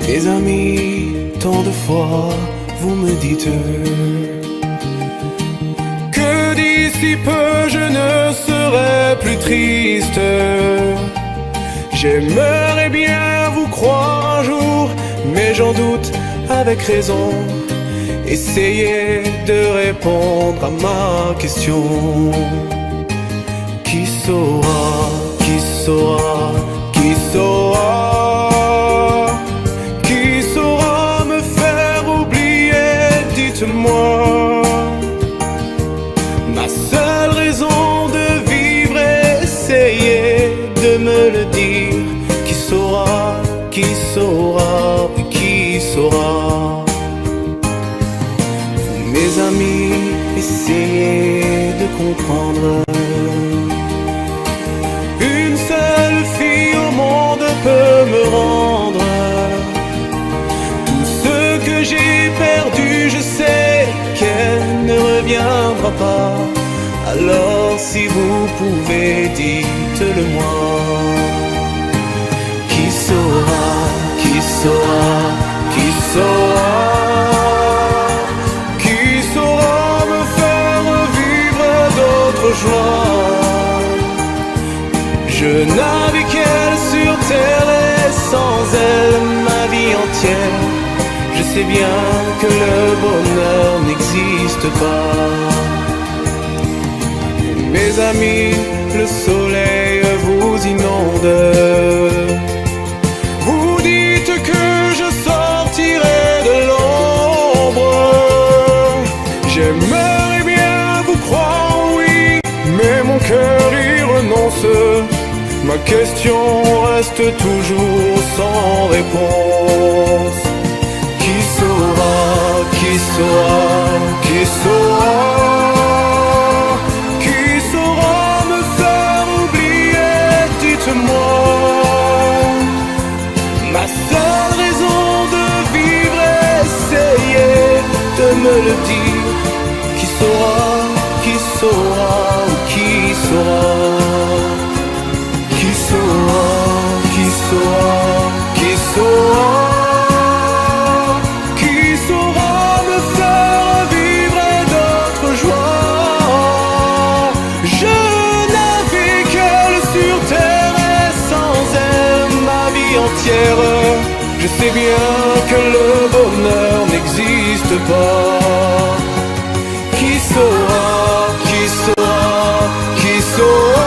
Mes amis, tant de fois vous me dites que d'ici peu je ne serai plus triste. J'aimerais bien vous croire un jour, mais j'en doute avec raison. Essayez de répondre à ma question. Qui saura, qui saura, qui saura, qui saura me faire oublier, dites-moi. Ma seule raison de vivre, essayez de me le dire. Qui saura, qui saura, qui saura. Vous, mes amis, essayez de comprendre. Une seule fille au monde peut me rendre tout ce que j'ai perdu. Je sais qu'elle ne reviendra pas. Alors si vous pouvez, dites-le moi. Qui saura, qui saura, qui saura, qui saura me faire vivre d'autres joies. Je n'avais qu'elle sur terre et sans elle ma vie entière. Je sais bien que le bonheur n'existe pas. Mes amis, le soleil vous inonde. Vous dites que je sortirai de l'ombre. J'aimerais bien vous croire, oui, mais mon cœur y renonce. Ma question reste toujours sans réponse. Qui saura, qui saura, qui saura, qui saura me faire oublier, dites-moi. Ma seule raison de vivre, essayez de me le dire. Qui saura, qui saura, qui saura. Qui saura, qui saura, qui saura, qui saura me faire vivre d'autres joies. Je n'avais qu'elle sur terre et sans elle ma vie entière. Je sais bien que le bonheur n'existe pas. Qui saura, qui saura, qui saura.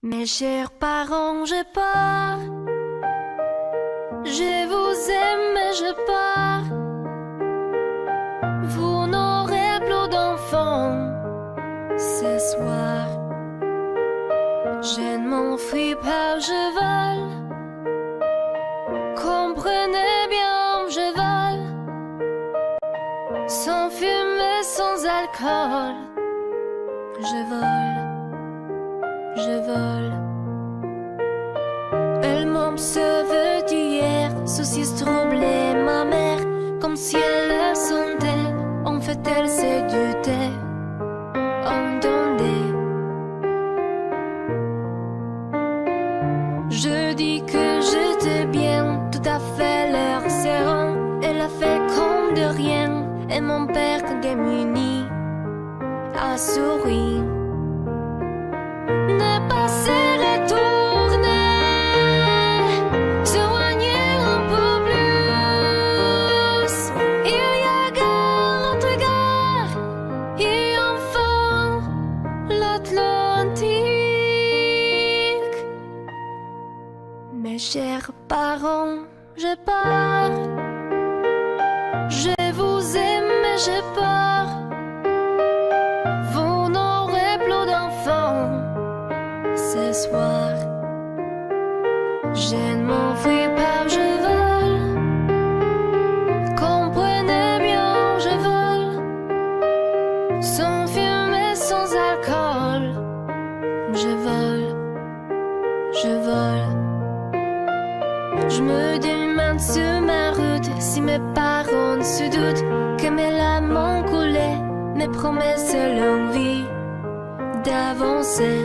Mes chers parents, je pars. Je vous aime, mais je pars. Vous n'aurez plus d'enfants ce soir. Je ne m'enfuis pas, je vole. Comprenez bien, je vole. Sans fumée, sans alcool. Je vole. Je vole. Elle m'observe d'hier, soucis troublés, ma mère, comme si elle le sentait. En fait, elle s'est doutait. Entendez. Je dis que j'étais bien, tout à fait l'air serein. Elle a fait comme de rien, et mon père, démuni, a souri. Ne pas se retourner, soigner un peu plus. Il y a gare, l'autre gare, et enfin l'Atlantique. Mes chers parents, je pars. Je vous aime, mais je pars. Vous n'aurez plus d'enfants ce soir. sans fumée, sans alcool. Je vole, je vole. Je me demande sur ma route si mes parents se doutent que mes larmes ont coulé, mes promesses l'envie d'avancer.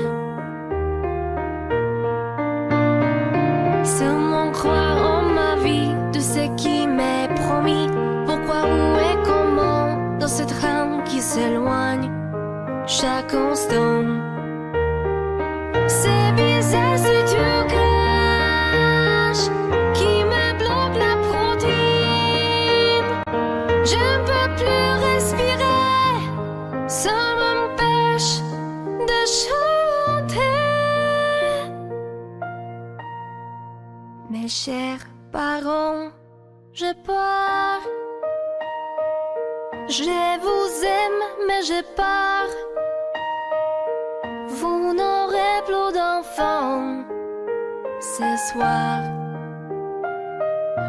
Seulement croire en ma vie, de ce qui m'est promis. Pourquoi, où et comment, dans ce train qui s'éloigne chaque instant. C'est bizarre ce truc qui me bloque la protéine. Je ne peux plus respirer, ça m'empêche de chanter. Mes chers parents, je pars. Je vous aime, mais je pars. Vous n'aurez plus d'enfants ce soir.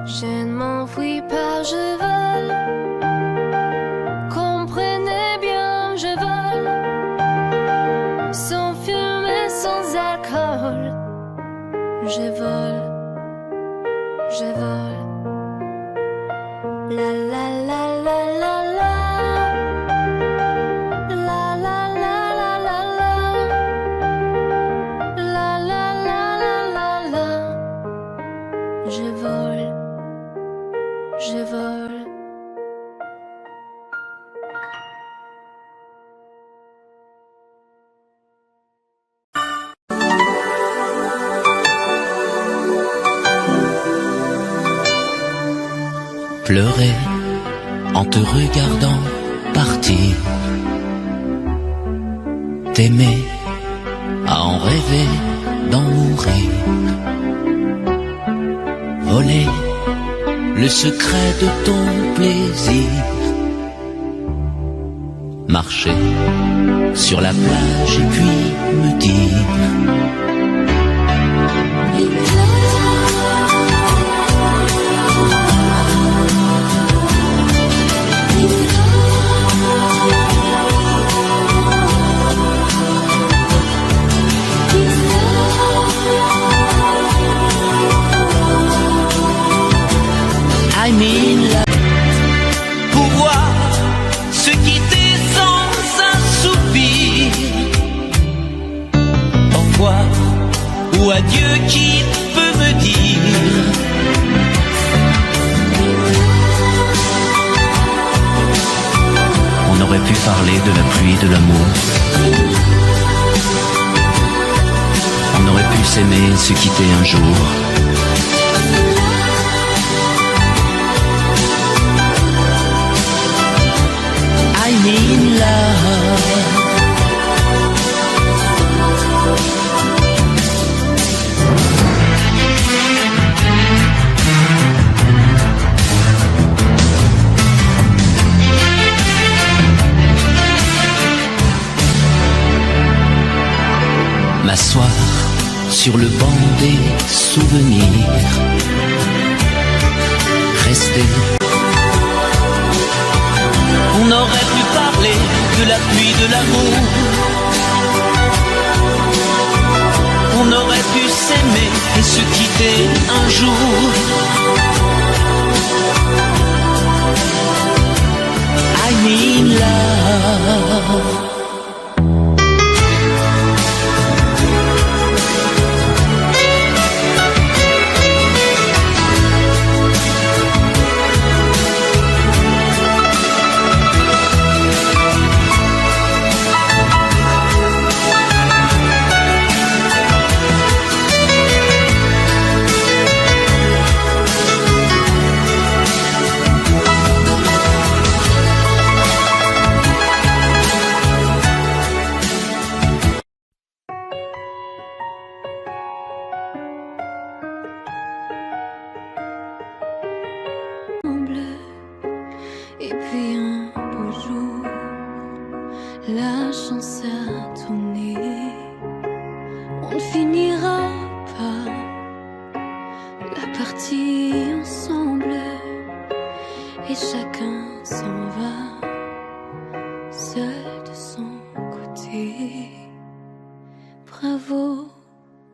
Je ne m'enfuis pas, je vole. Comprenez bien, je vole. Sans fumée, sans alcool. Je vole, je vole. La la la la la la. Je vole. Pleurer en te regardant partir, t'aimer à en rêver d'en mourir, voler le secret de ton plaisir, marcher sur la plage et puis me dire I mean love. Pouvoir se quitter sans un soupir. Au revoir ou adieu, qui peut me dire? On aurait pu parler de la pluie, de l'amour. On aurait pu s'aimer, se quitter un jour. I need love. M'asseoir sur le banc des souvenirs, rester. On aurait pu parler de la pluie, de l'amour. On aurait pu s'aimer et se quitter un jour. I need love. Et puis un beau jour, la chance a tourné. On ne finira pas la partie ensemble, et chacun s'en va seul de son côté. Bravo,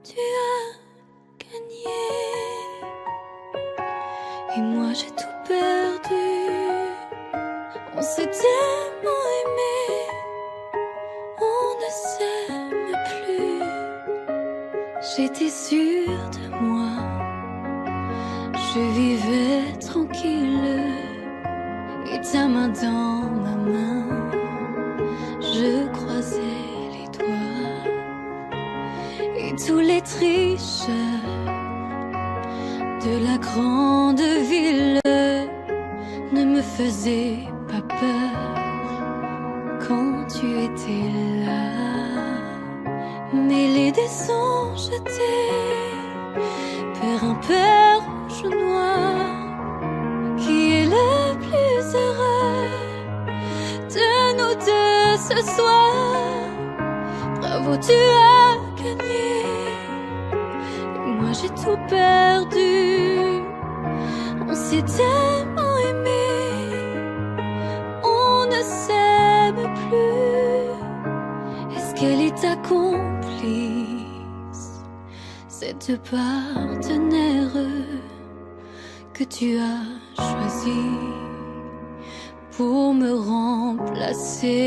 tu as gagné. Et moi j'ai tout perdu. On s'est tellement aimé, on ne s'aime plus. J'étais sûre de moi, je vivais tranquille. Et ta main dans ma main, je croisais les doigts. Et tous les tricheurs de la grande ville ne me faisaient pas peur quand tu étais là. Mêlés des sons jetés par un père rouge ou noir, qui est le plus heureux de nous deux ce soir. Bravo, tu as gagné. Et moi j'ai tout perdu. On s'est tellement aimé, on ne s'aime plus. Est-ce qu'elle est ta complice, cette partenaire que tu as choisi pour me remplacer?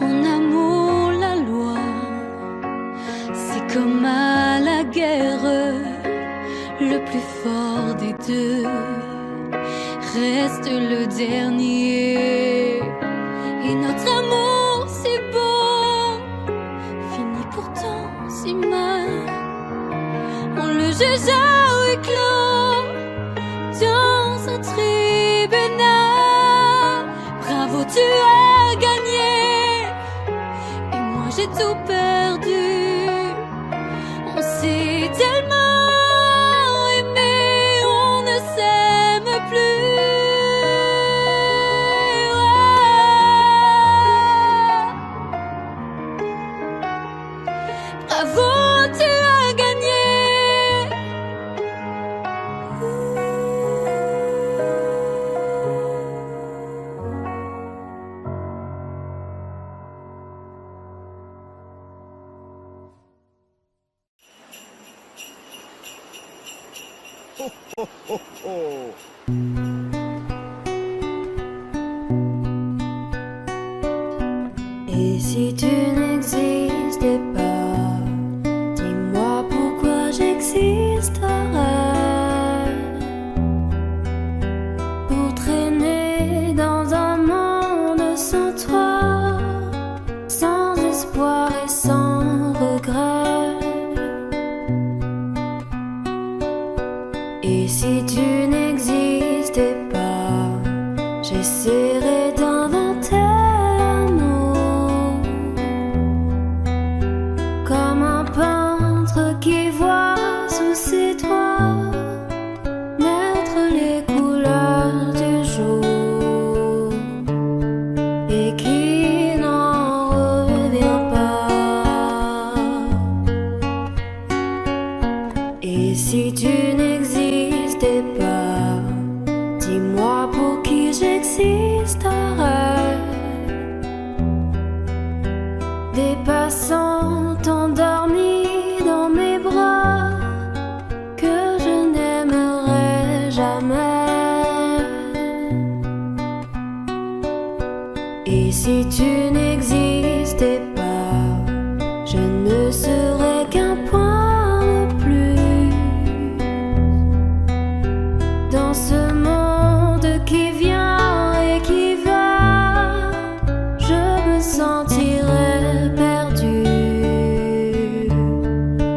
En amour, la loi, c'est comme à la guerre, le plus fort des deux reste le dernier. Et notre amour si beau finit pourtant si mal. On le juge à huis clos dans un tribunal. Bravo, tu as gagné. Et moi j'ai tout perdu. On s'est tellement aimé, on ne s'aime plus. Bravo, tu as gagné. Et si tu n'existais pas, dis-moi pourquoi j'existerais. Pour traîner dans un monde sans toi, sans espoir et sans regret. Et si tu n'existais pas, j'essaierais d'inventer un mot, comme un peintre qui voit sous ses doigts naître les couleurs du jour et qui n'en revient pas. Et si tu n'existais pas, dis-moi pour qui j'existerais. Des passants endormis dans mes bras que je n'aimerais jamais. Et si tu n'existais pas, je ne serais qu'un point de plus dans ce monde qui vient et qui va. Je me sentirais perdu.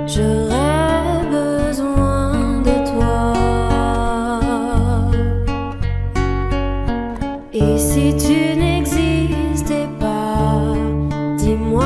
J'aurais besoin de toi. Et si tu n'existais pas, dis-moi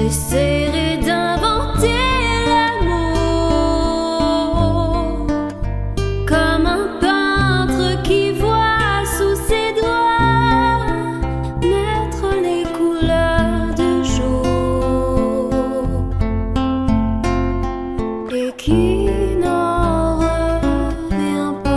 J'essaierai d'inventer l'amour comme un peintre qui voit sous ses doigts naître les couleurs du jour et qui n'en revient pas.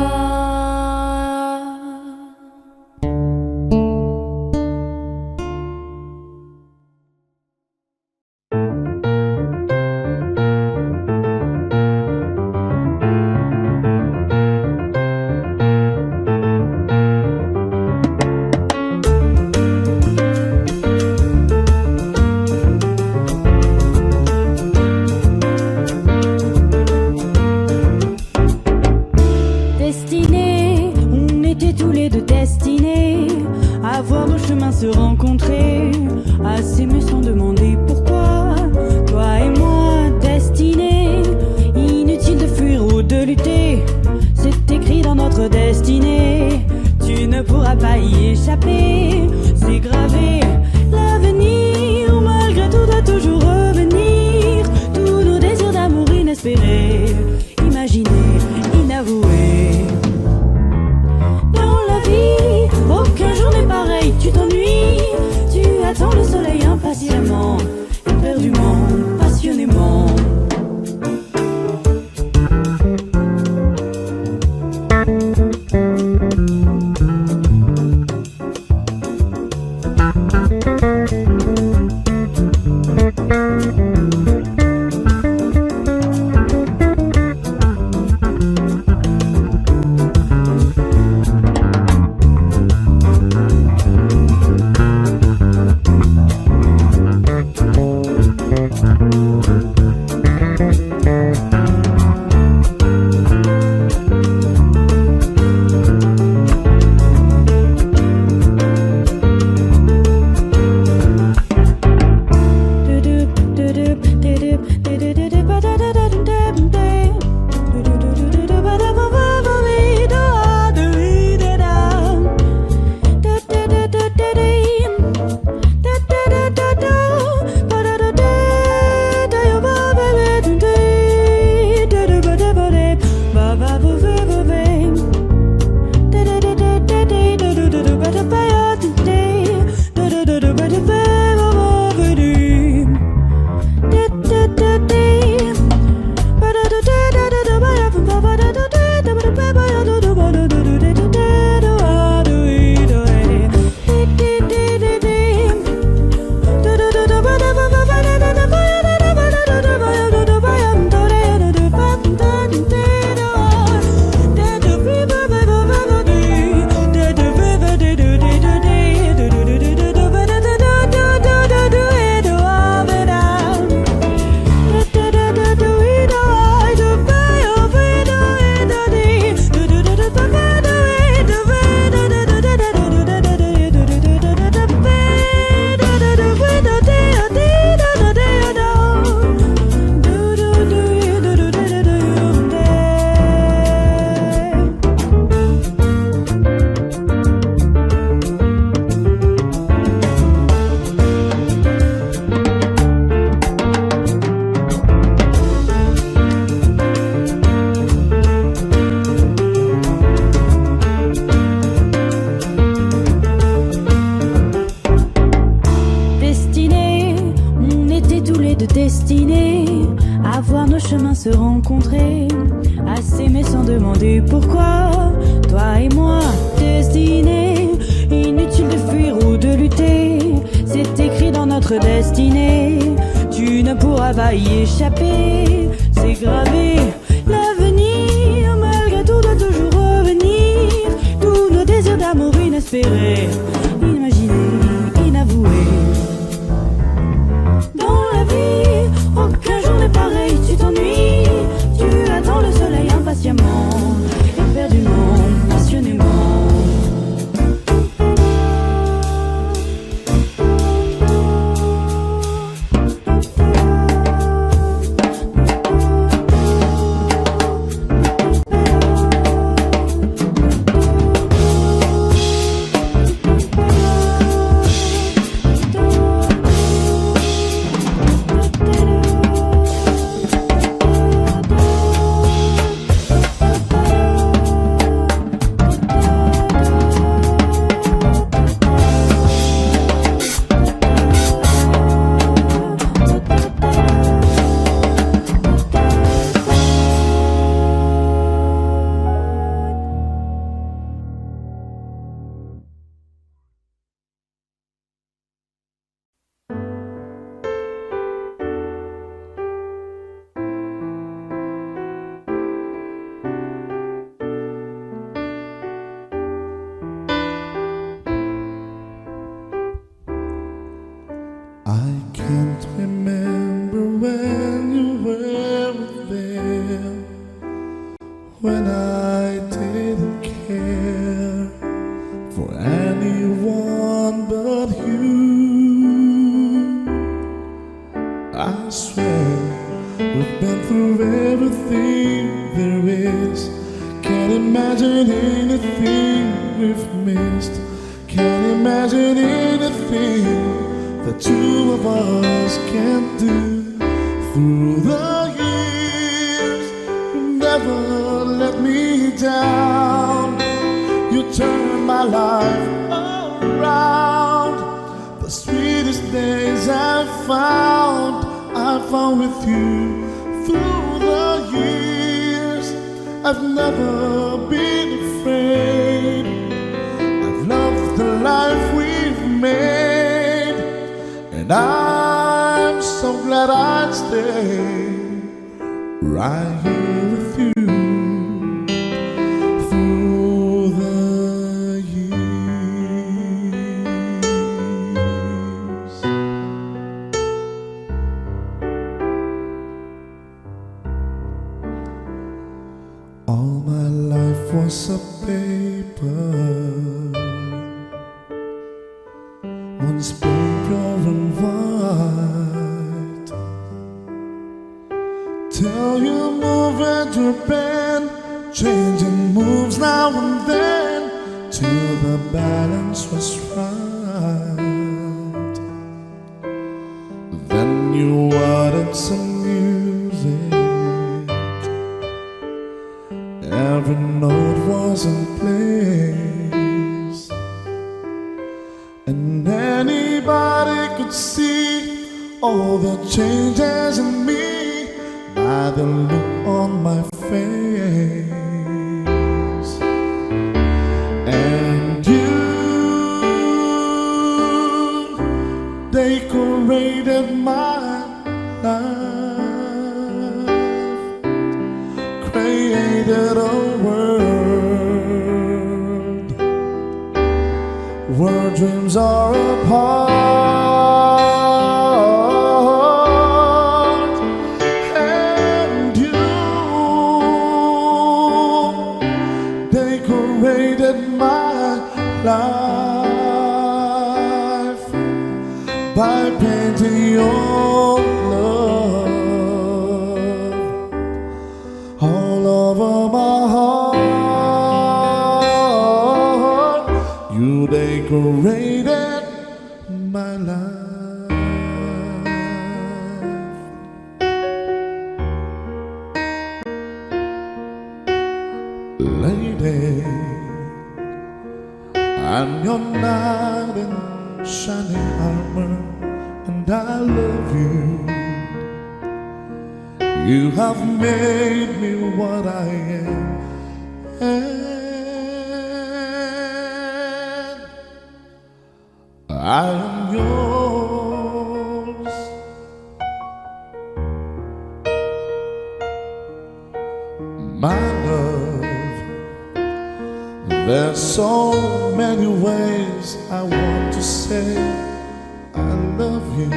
Destinés, on était tous les deux destinés à voir nos chemins se rencontrer, à s'aimer sans demander pourquoi. Toi et moi, destinés, inutile de fuir ou de lutter, c'est écrit dans notre destinée. Tu ne pourras pas y échapper, c'est gravé. L'avenir, malgré tout, doit toujours revenir. Tous nos désirs d'amour inespérés, imaginés, inavoués. Dans la vie, aucun jour n'est pareil, tu t'ennuies. Tu attends le soleil impatiemment, éperdument, passionnément. Destinés à voir nos chemins se rencontrer, à s'aimer sans demander pourquoi. Toi et moi, destinés, inutile de fuir ou de lutter, c'est écrit dans notre destinée. Tu ne pourras pas y échapper, c'est gravé. L'avenir, malgré tout, doit toujours revenir. Tous nos désirs d'amour inespérés, imaginés, inavoués. Dans la vie, aucun jour n'est pareil, tu t'ennuies. Tu attends le soleil impatiemment, éperdument, passionnément. can't remember when you were there, when I didn't care for anyone but you. I swear we've been through everything there is. Can't imagine anything we've missed. Can't imagine anything the two of us can't do. Through the years, you never let me down. You turned my life around. The sweetest days I found with you. Through the years, I've never been afraid. I've loved the life we've made, and I'm so glad I'd stay right here with you. Through the years. All my life was a paper, once pure and white, till you move at your bend, changing moves now and then, till the balance was right. Then you added some music, every note was in place, and anybody could see all the changes in me by the look on my face. And you decorated my life, created a world where dreams are apart. And you decorated my life by painting your love all over my heart. You decorated my life. Lady, I'm your knight in shining armor, and I love you. You have made me what I am, and I am yours. My love, there's so many ways I want to say I love you.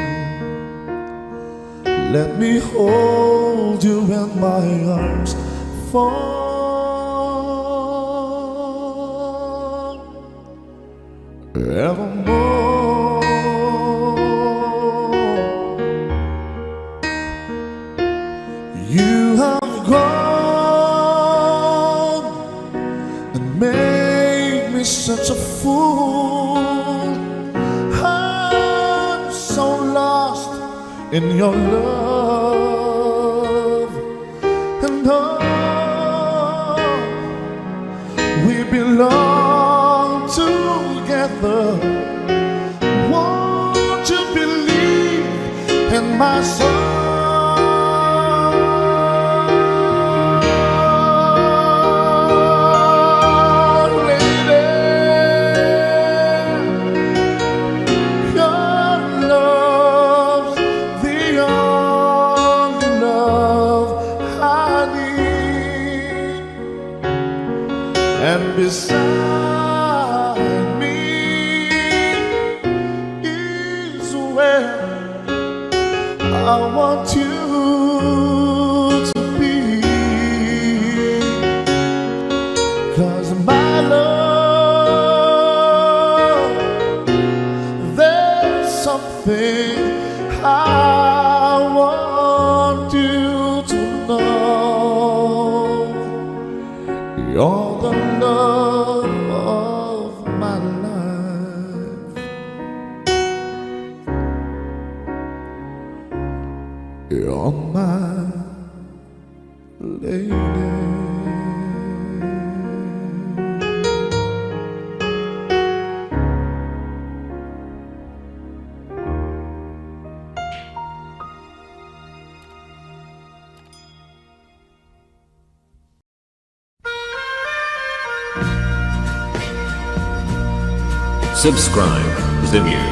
Let me hold you in my arms forevermore. You have gone and made me such a fool. I'm so lost in your love, and oh, we belong together. Won't you believe in my soul? And beside me is where I want you to be, 'cause my love, there's something I want you to know. You're the love of my life. You're my lady. Subscribe the new.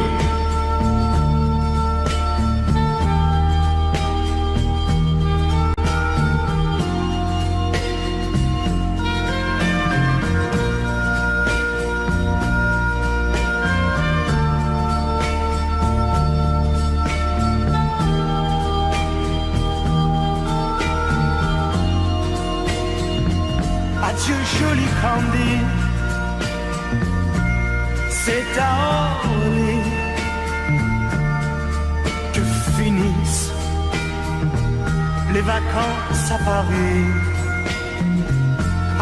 Adieu joli Candy, c'est à Orly que finissent les vacances à Paris.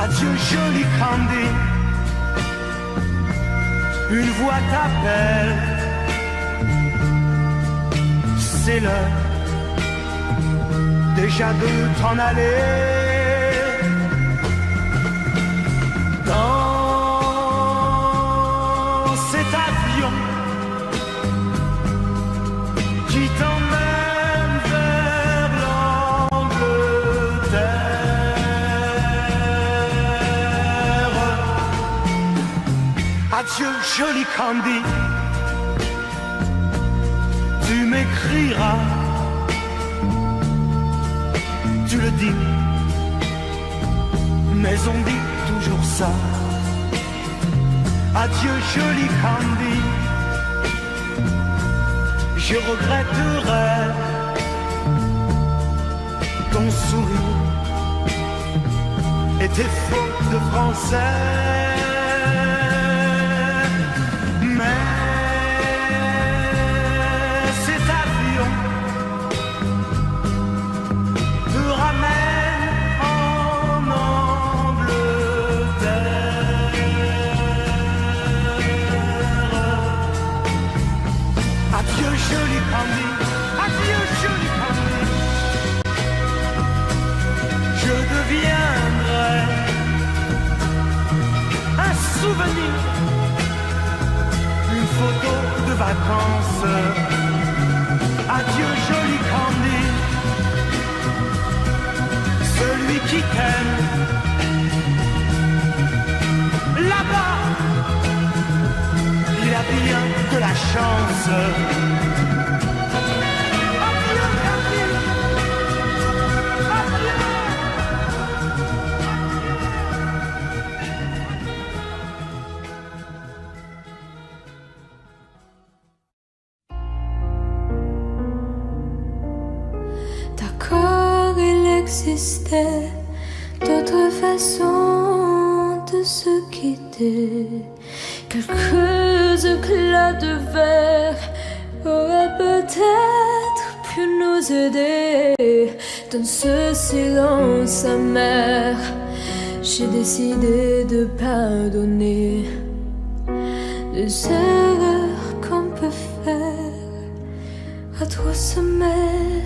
Adieu joli Candy, une voix t'appelle, c'est l'heure déjà de t'en aller. Dans cet avion qui t'emmène vers l'Angleterre. Adieu joli Candy, tu m'écriras, tu le dis, mais on dit toujours ça. Adieu joli Candy, je regretterai ton sourire et tes fautes de français. Mais cet avion te ramène en Adieu joli Candy, adieu joli Candy, je deviendrai un souvenir, une photo de vacances. Adieu joli Candy, celui qui t'aime là-bas, il a bien de la chance. Adieu, Candy. Adieu. D'accord, il existait d'autres façons de se quitter. Quelques éclats de verre auraient peut-être pu nous aider. Dans ce silence amer, j'ai décidé de pardonner les erreurs qu'on peut faire à trop sommet.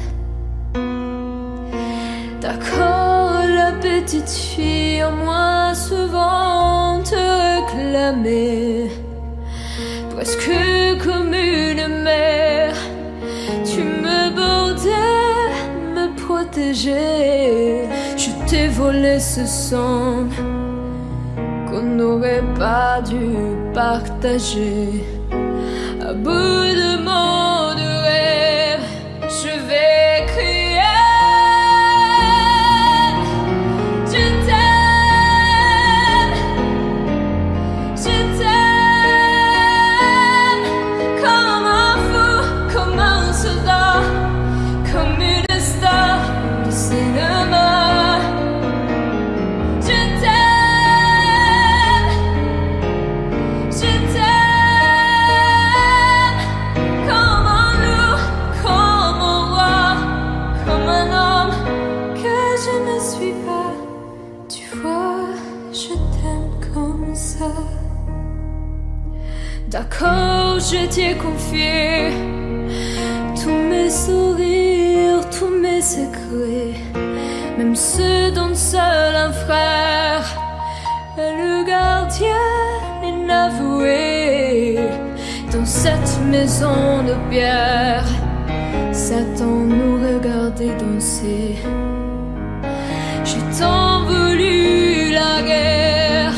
D'accord, la petite fille en moi souvent te réclamait, presque comme une mère. Tu me bordais, me protégeais. Je t'ai volé ce sang qu'on n'aurait pas dû partager. À bout de mots de rêve, je vais crier. D'accord, je t'ai confié tous mes sourires, tous mes secrets, même ceux dont seul un frère est le gardien inavoué. Dans cette maison de pierre, Satan nous regardait danser. J'ai tant voulu la guerre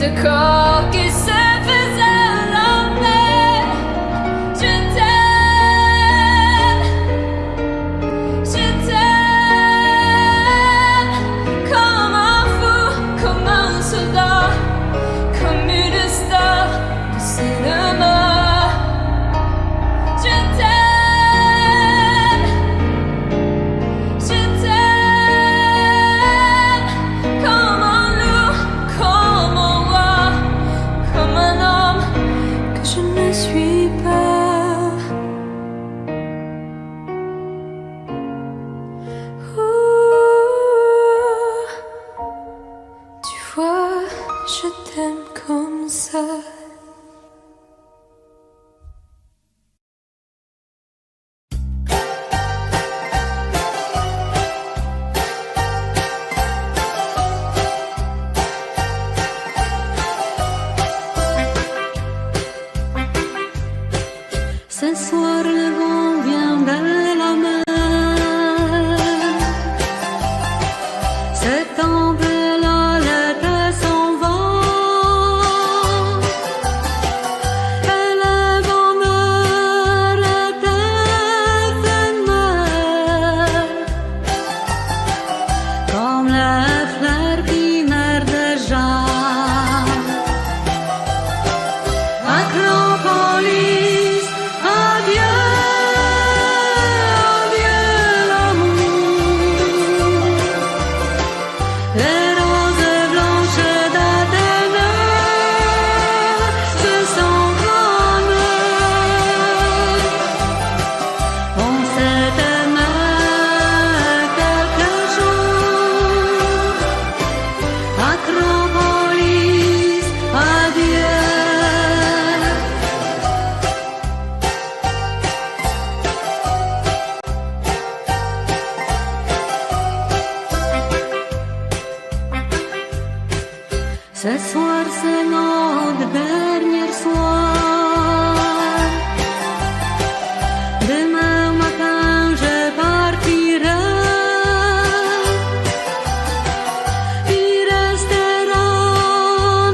de corps qui se faisaient la paix. Je t'aime comme un fou, comme un soldat, comme une star de cinéma. Je t'aime comme un loup, comme un roi, comme un homme que je ne suis pas. Ouh, tu vois, je t'aime comme ça. Ce soir le vent vient de la mer. Cet enveloppe s'en va. Et le bonheur est éphémère, comme les fleurs qui meurent déjà. Acropolis, adieu, adieu l'amour. Les roses blanches d'Athènes se sont fanées. On s'est aimé quelques jours. Acropolis, adieu. Ce soir c'est notre dernier soir. Demain matin je partirai. Il restera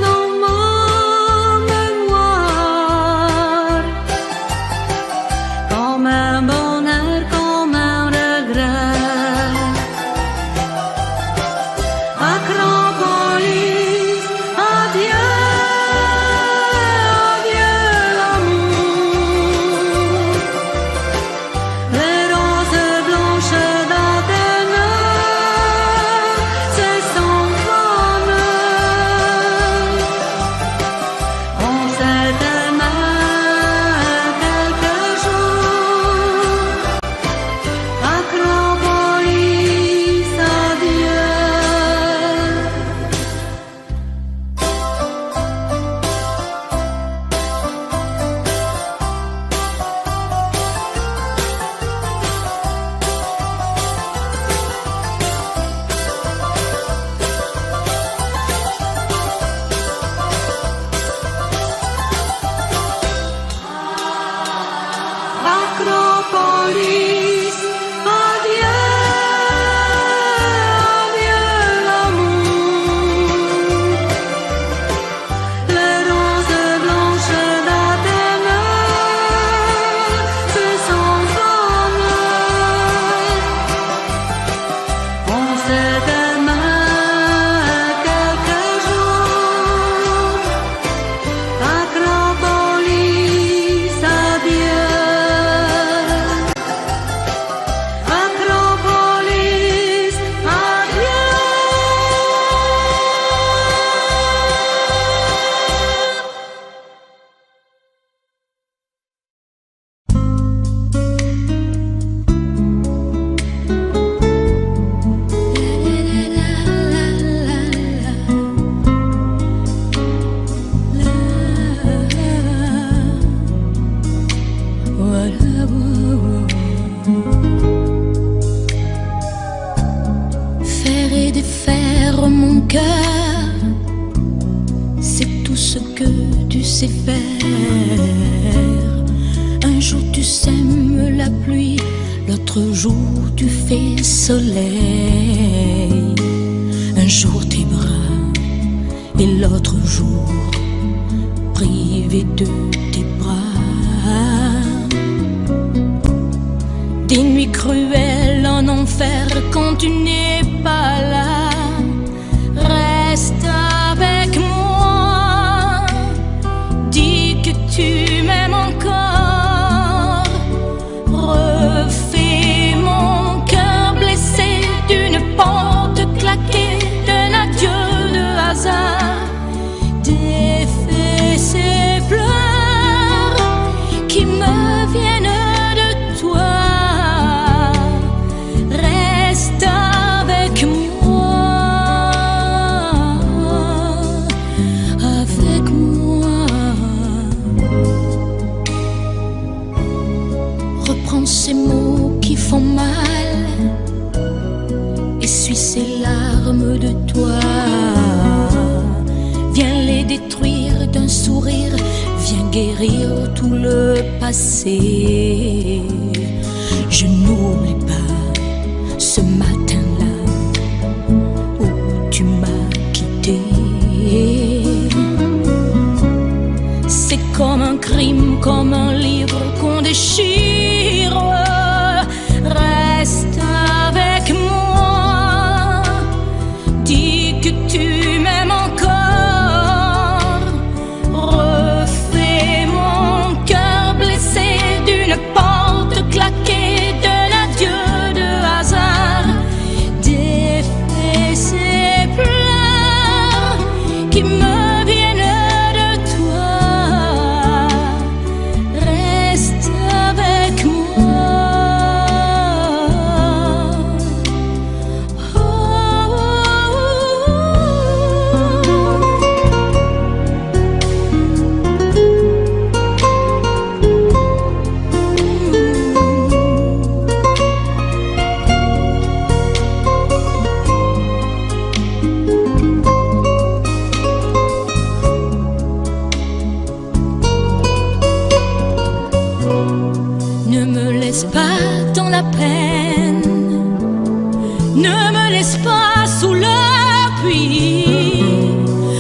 dans ma mémoire comme un bonheur, comme un regret. Acropolis, adieu. cœur, c'est tout ce que tu sais faire. Un jour tu sèmes la pluie, l'autre jour tu fais soleil. Un jour tes bras et l'autre jour privé de tes bras. Des nuits cruelles en enfer quand tu n'es pas là. Reste avec moi, dis que tu m'aimes encore. Refais mon cœur blessé d'une porte claquée, d'un adieu de hasard. Défais ces pleurs qui me viennent de toi. Reste avec moi, avec moi. Reprends ces mots qui font mal, essuie ces larmes de toi. Viens les détruire d'un sourire, viens guérir tout le passé. Je n'oublie pas ce matin-là où tu m'as quitté. C'est comme un crime, comme un livre qu'on déchire. Reste avec moi, dis que tu m'aimes encore. Refais mon cœur blessé d'une porte claquée, d'un adieu de hasard. Défais ces pleurs qui me viennent de toi. Reste avec moi. Oh, oh, Ne me laisse pas dans la peine, ne me laisse pas sous la pluie.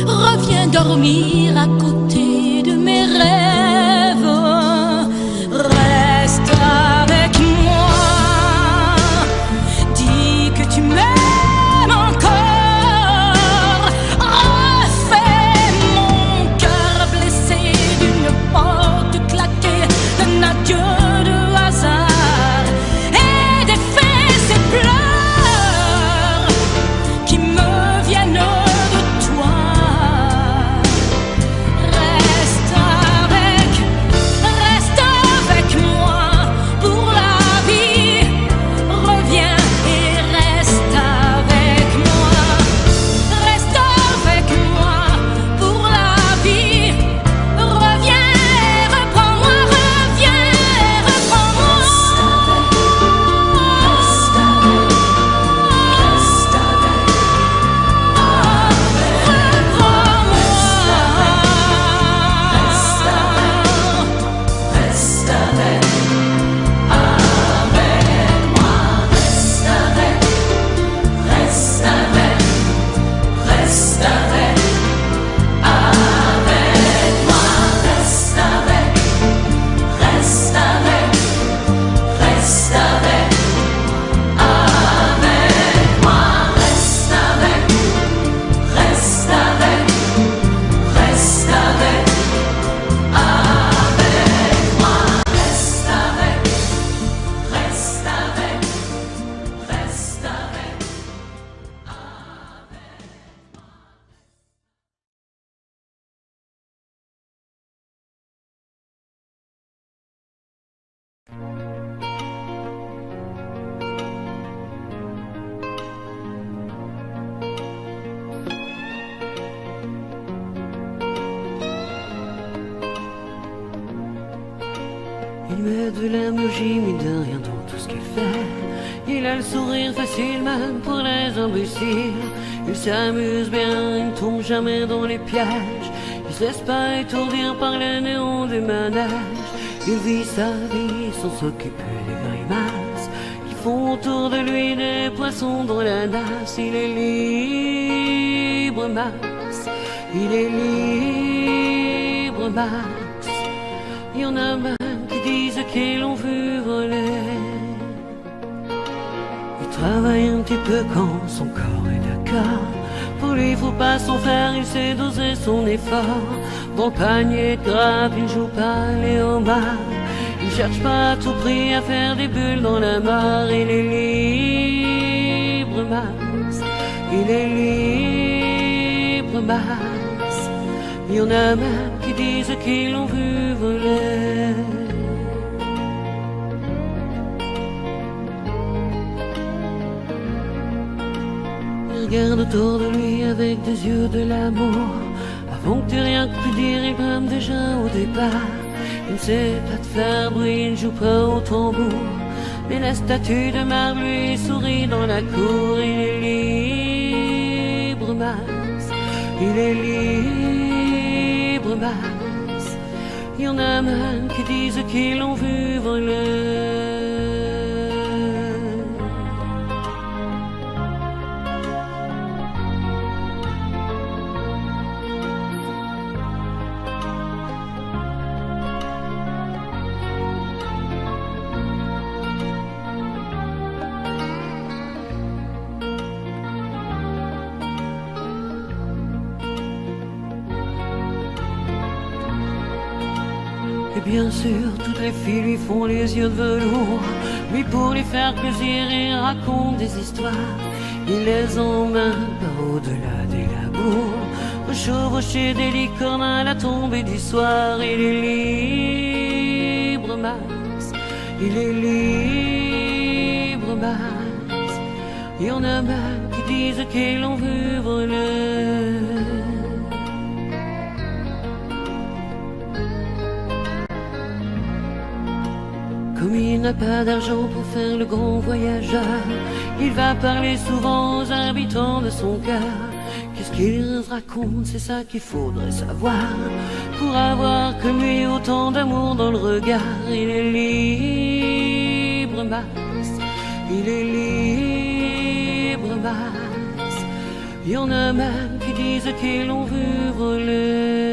Reviens dormir à côté de mes rêves. Reste avec moi, dis que tu m'aimes encore. Refais mon cœur blessé d'une porte claquée, d'un adieu de hasard. Et défais ces pleurs qui me viennent de toi. Reste avec moi pour la vie. Reviens et reste avec moi. Reste avec moi pour la vie. Reviens et reprends-moi, reviens et reprends-moi. Il met de l'énergie, mais de rien dans tout ce qu'il fait. Il a le sourire facile même pour les imbéciles. Il s'amuse bien, il ne tombe jamais dans les pièges. Il se laisse pas étourdir par les néons du manège. Il vit sa vie sans s'occuper des grimaces qui font autour de lui des poissons dans la nasse. Il est libre, Max. Il est libre, Max. Il y en a même qui disent qu'ils l'ont vu voler. Il travaille un petit peu quand son corps est d'accord. Pour lui, faut pas s'en faire, il sait doser son effort. Dans le panier de grappe, il joue pas les homards. Il cherche pas à tout prix à faire des bulles dans la mare. Il est libre, Max. Il est libre, Max. Il y en a même qui disent qu'ils l'ont vu voler. Regarde autour de lui avec des yeux de l'amour. Avant que tu rien pu dire, il brame déjà au départ. Il ne sait pas te faire bruit, il ne joue pas au tambour. Mais la statue de marbre lui sourit dans la cour. Il est libre, Max. Il est libre, Max. Il y en a même qui disent qu'ils l'ont vu voler. Et bien sûr, toutes les filles lui font les yeux de velours. Lui, pour lui faire plaisir, il raconte des histoires. Il les emmène par au-delà des labours, chevaucher des licornes à la tombée du soir. Il est libre, Max. Il est libre, Max. Il y en a même qui disent qu'ils l'ont vu voler. Comme il n'a pas d'argent pour faire le grand voyageur, il va parler souvent aux habitants de son cœur. Qu'est-ce qu'il raconte, c'est ça qu'il faudrait savoir, pour avoir comme lui autant d'amour dans le regard. Il est libre, Max. Il est libre, Max. Il y en a même qui disent qu'ils l'ont vu voler.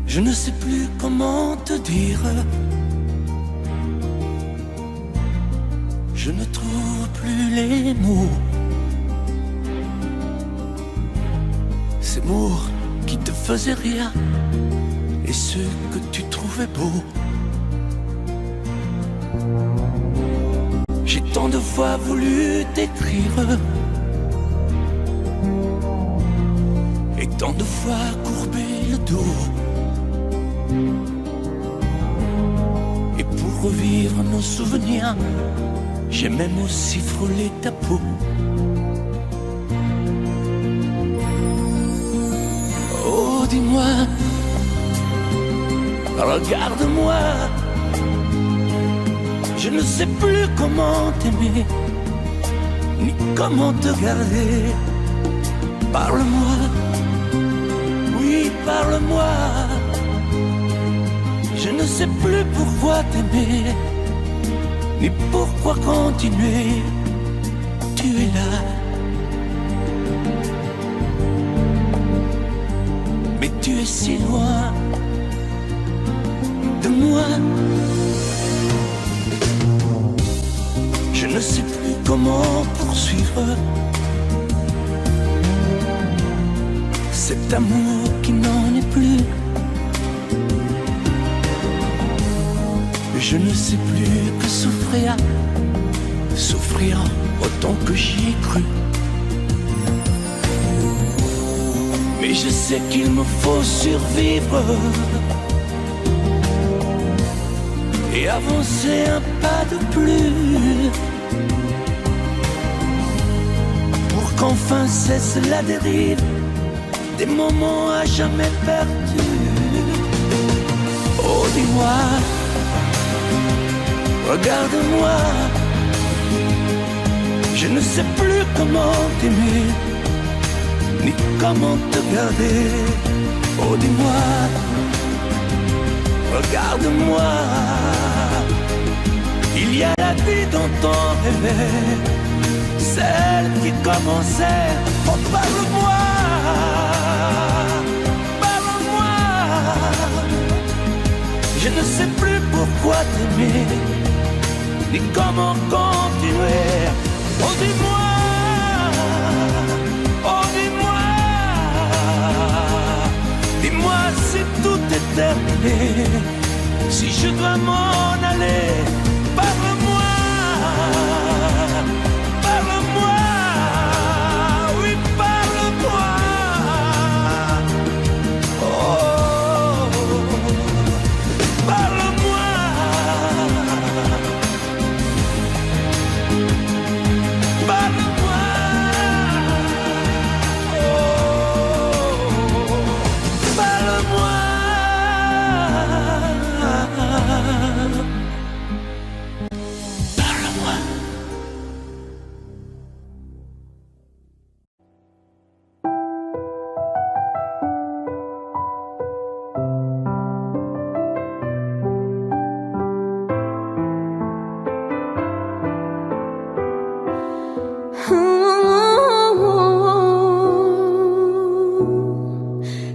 Je ne sais plus comment te dire. Je ne trouve plus les mots. Ces mots qui te faisaient rire et ceux que tu trouvais beaux. J'ai tant de fois voulu t'écrire et tant de fois courbé le dos. Et pour revivre nos souvenirs, j'ai même aussi frôlé ta peau. Oh, dis-moi, regarde-moi. Je ne sais plus comment t'aimer, ni comment te garder. Parle-moi, oui, parle-moi. Je ne sais plus pourquoi t'aimer, ni pourquoi continuer. Tu es là, mais tu es si loin de moi. Je ne sais plus comment poursuivre cet amour qui n'en est plus. Je ne sais plus que souffrir, souffrir autant que j'y ai cru. Mais je sais qu'il me faut survivre et avancer un pas de plus, pour qu'enfin cesse la dérive des moments à jamais perdus. Oh, dis-moi, regarde-moi, je ne sais plus comment t'aimer, ni comment te garder. Oh, dis-moi, regarde-moi, il y a la vie dont on rêvait, celle qui commençait. Oh, parle-moi, parle-moi, je ne sais plus pourquoi t'aimer, ni comment continuer. Oh, dis-moi, oh, dis-moi, dis-moi si tout est terminé, si je dois m'en aller. Parle-moi, parle-moi, oui, parle-moi. Oh, parle-moi. Parle-moi. Oh, parle-moi.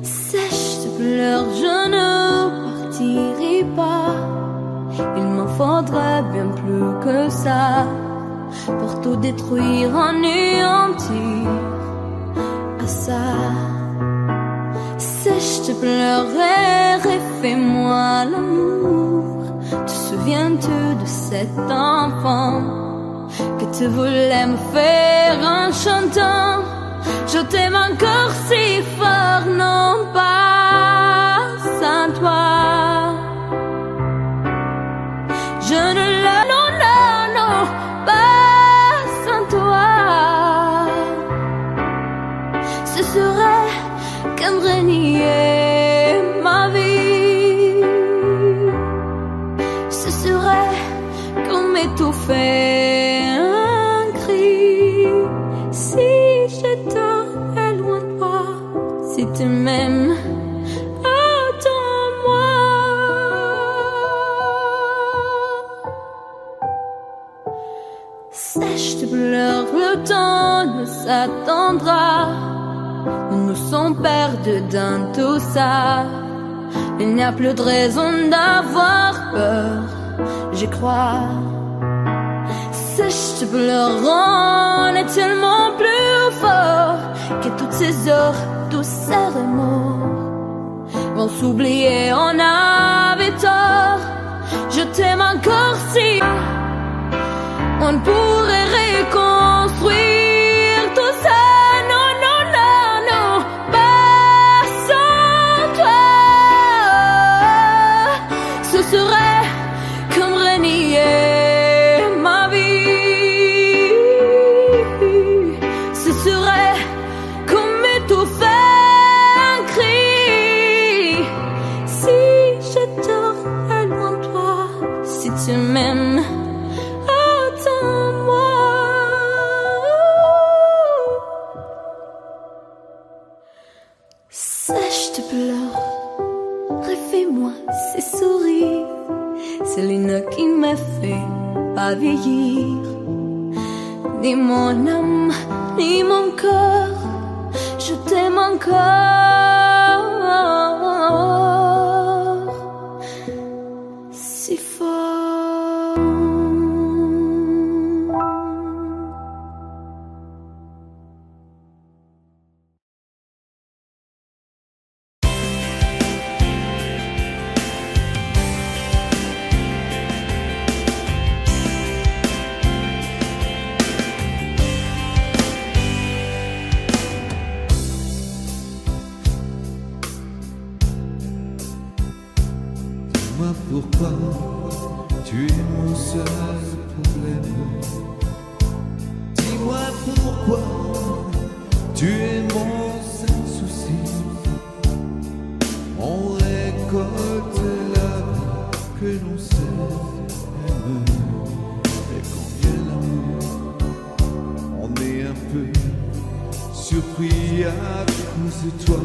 Sèche tes pleurs, je ne partirai pas. Il m'en faudrait bien plus que ça pour tout détruire, anéantir à ça. Sèche tes pleurs et refais-moi l'amour. Te souviens-tu de cet enfant que tu voulais me faire en chantant? Je t'aime encore si fort, non pas sans toi. Je ne la, non, non, non, pas sans toi. Ce serait comme renier ma vie. Ce serait comme étouffer un cri. Si j'étais loin de toi, si tu m'aimes, attends-moi. Sèche tes pleurs, le temps nous attendra. Nous nous sommes perdus dans tout ça. Il n'y a plus de raison d'avoir peur, j'y crois. Sèche tes pleurs, on est tellement plus fort que toutes ces heures, tous ces remords vont s'oublier, on avait tort. Je t'aime encore si on pourrait reconstruire tout ça. Non, non, non, non, pas sans toi. Ce serait comme renier ma vie. Ce serait comme étouffer un cri. Si j'étais loin de toi, si tu m'aimes, attends-moi. Sèche tes pleurs, refais-moi ces sourires. C'est l'une qui me fait pas vieillir. Ni mon âme, ni mon cœur, je t'aime encore si fort. Dis-moi pourquoi tu es mon seul problème. Dis-moi pourquoi tu es mon seul souci. que l'on s'aime. Et quand vient l'amour, on est un peu surpris à cause de toi.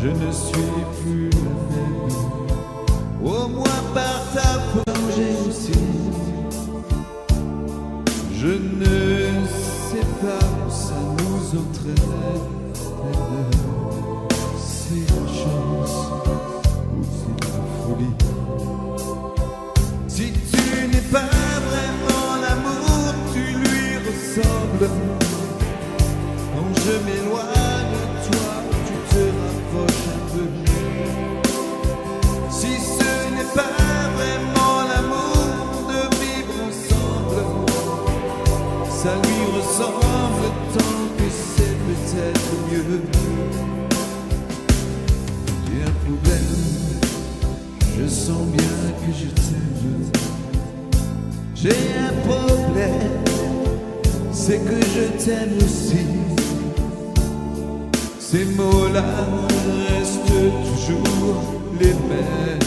Je ne suis plus la même. Au moins par ta plongée aussi. Je ne sais pas où ça nous entraîne. C'est la chance ou c'est la folie. Si tu n'es pas vraiment l'amour, tu lui ressembles. Quand je m'éloigne de toi, tu te rapproches un peu. Si ce n'est pas vraiment l'amour de vivre ensemble, ça lui ressemble tant que c'est peut-être mieux. J'ai un problème, je sens bien que je t'aime. J'ai un problème, c'est que je t'aime aussi. Ces mots-là restent toujours les mêmes.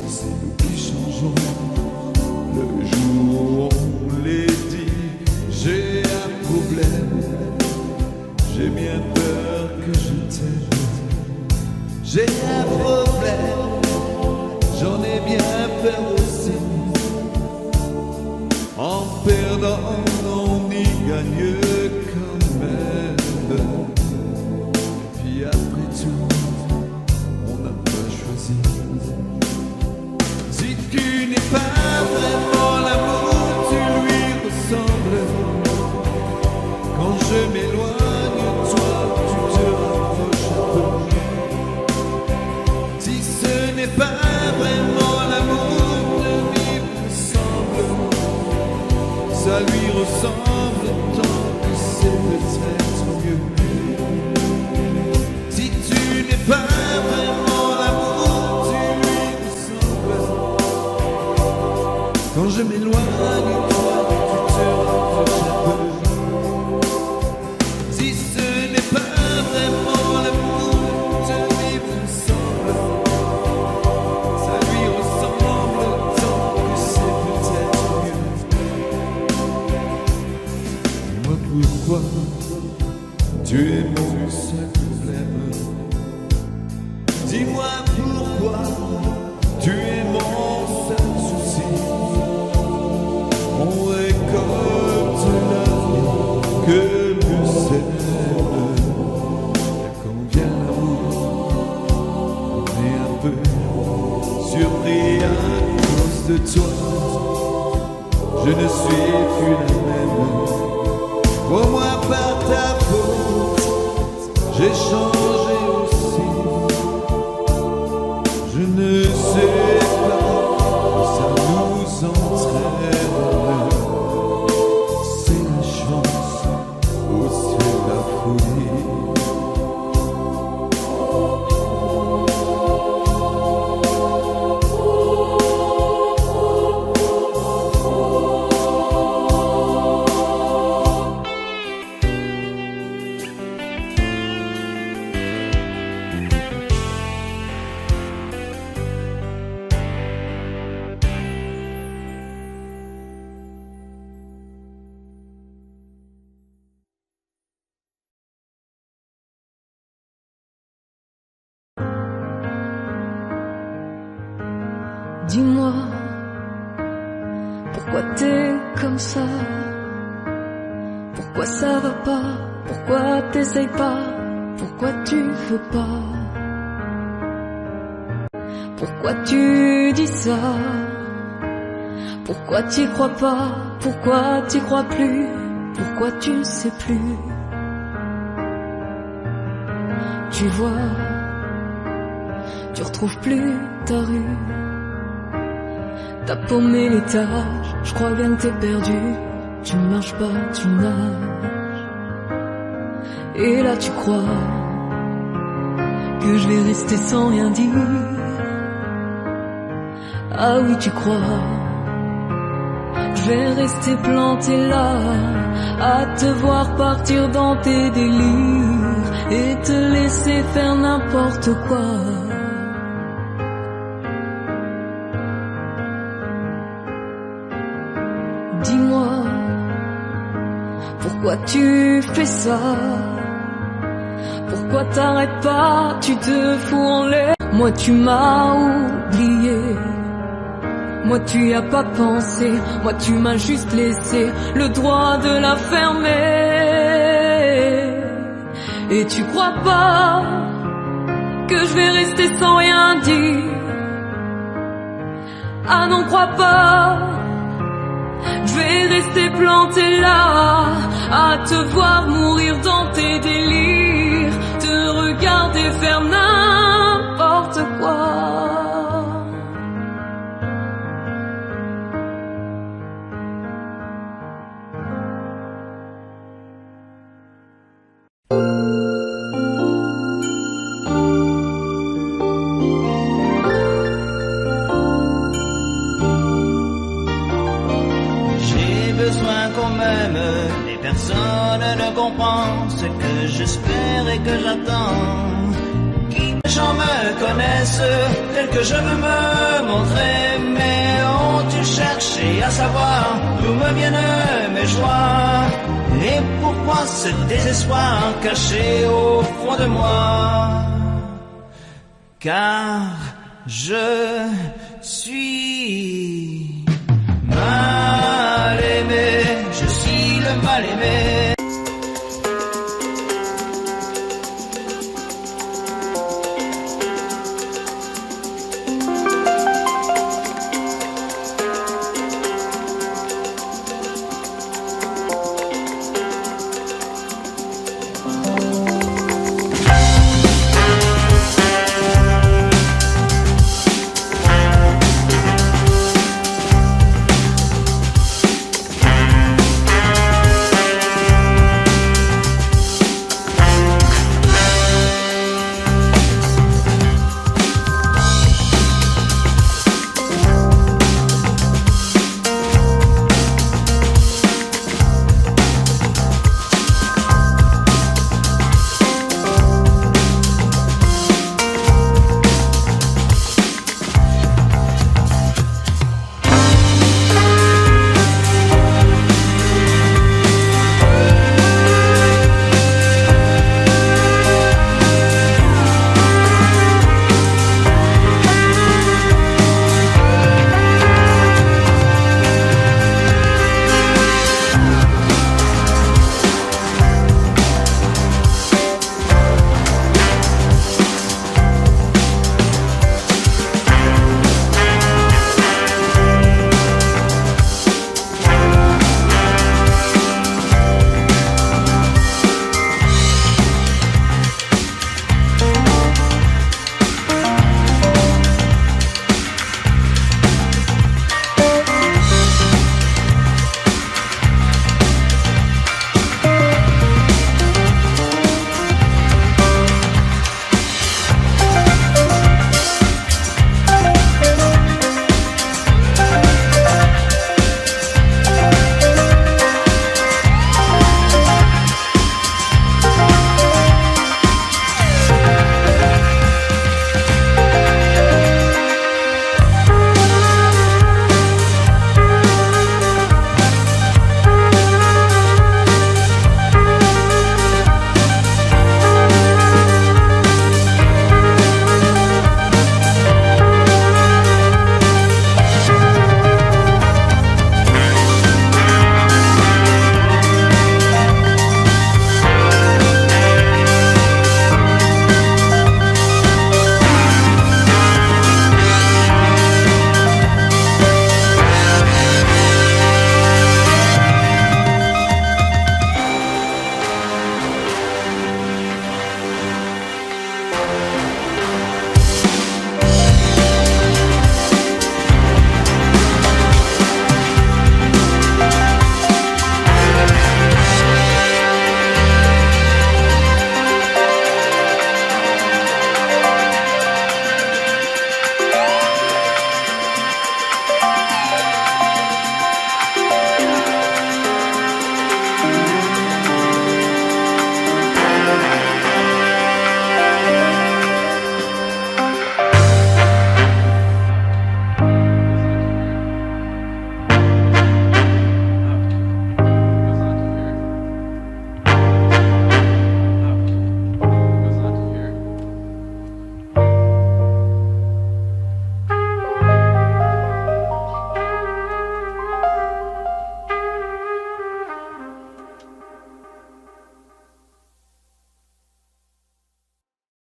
C'est nous qui changeons le jour où on les dit. J'ai un problème, j'ai bien peur que je t'aime. J'ai un problème, j'en ai bien peur aussi. En perdant, on y gagne quand même. Puis après tout, on n'a pas choisi. Si tu n'es pas vraiment l'amour, tu lui ressembles. Quand je m'éloigne de toi, tu te rapproches un peu. Si ce n'est pas vraiment l'amour de vivre ensemble, ça lui ressemble tant que c'est peut-être mieux. Si tu n'es pas vraiment l'amour, tu lui ressembles. Quand je m'éloigne de toi, tu te rapproches un peu. Si ce n'est pas vraiment l'amour de vivre ensemble, ça lui ressemble tant que c'est peut-être mieux. Dis-moi pourquoi tu es mon seul problème. Dis-moi pourquoi tu es mon seul souci. On récolte l'amour que nous sèmes. Et quand vient l'amour, on est un peu surpris à cause de toi. Je ne suis plus la même. Au moins par ta faute, j'ai changé aussi. Je ne sais pas où ça nous entraîne. C'est la chance ou c'est la folie. Dis-moi, pourquoi t'es comme ça? Pourquoi ça va pas? Pourquoi t'essayes pas? Pourquoi tu veux pas? Pourquoi tu dis ça? Pourquoi t'y crois pas? Pourquoi t'y crois plus? Pourquoi tu ne sais plus? Tu vois, tu retrouves plus ta rue. T'as paumé l'étage, je crois bien que t'es perdu. Tu ne marches pas, tu nages. Et là tu crois que je vais rester sans rien dire. Ah oui tu crois, je vais rester planté là, à te voir partir dans tes délires et te laisser faire n'importe quoi. Pourquoi tu fais ça? Pourquoi t'arrêtes pas? Tu te fous en l'air. Moi tu m'as oublié. Moi tu y as pas pensé. Moi tu m'as juste laissé le droit de la fermer. Et tu crois pas que je vais rester sans rien dire? Ah non, crois pas. Je vais rester planté là, à te voir mourir dans tes délires, te regarder faire n'importe quoi. Personne ne comprend ce que j'espère et que j'attends. Qui les gens me connaissent tel que je veux me montrer, mais ont-tu cherché à savoir d'où me viennent mes joies? Et pourquoi ce désespoir caché au fond de moi? Car je suis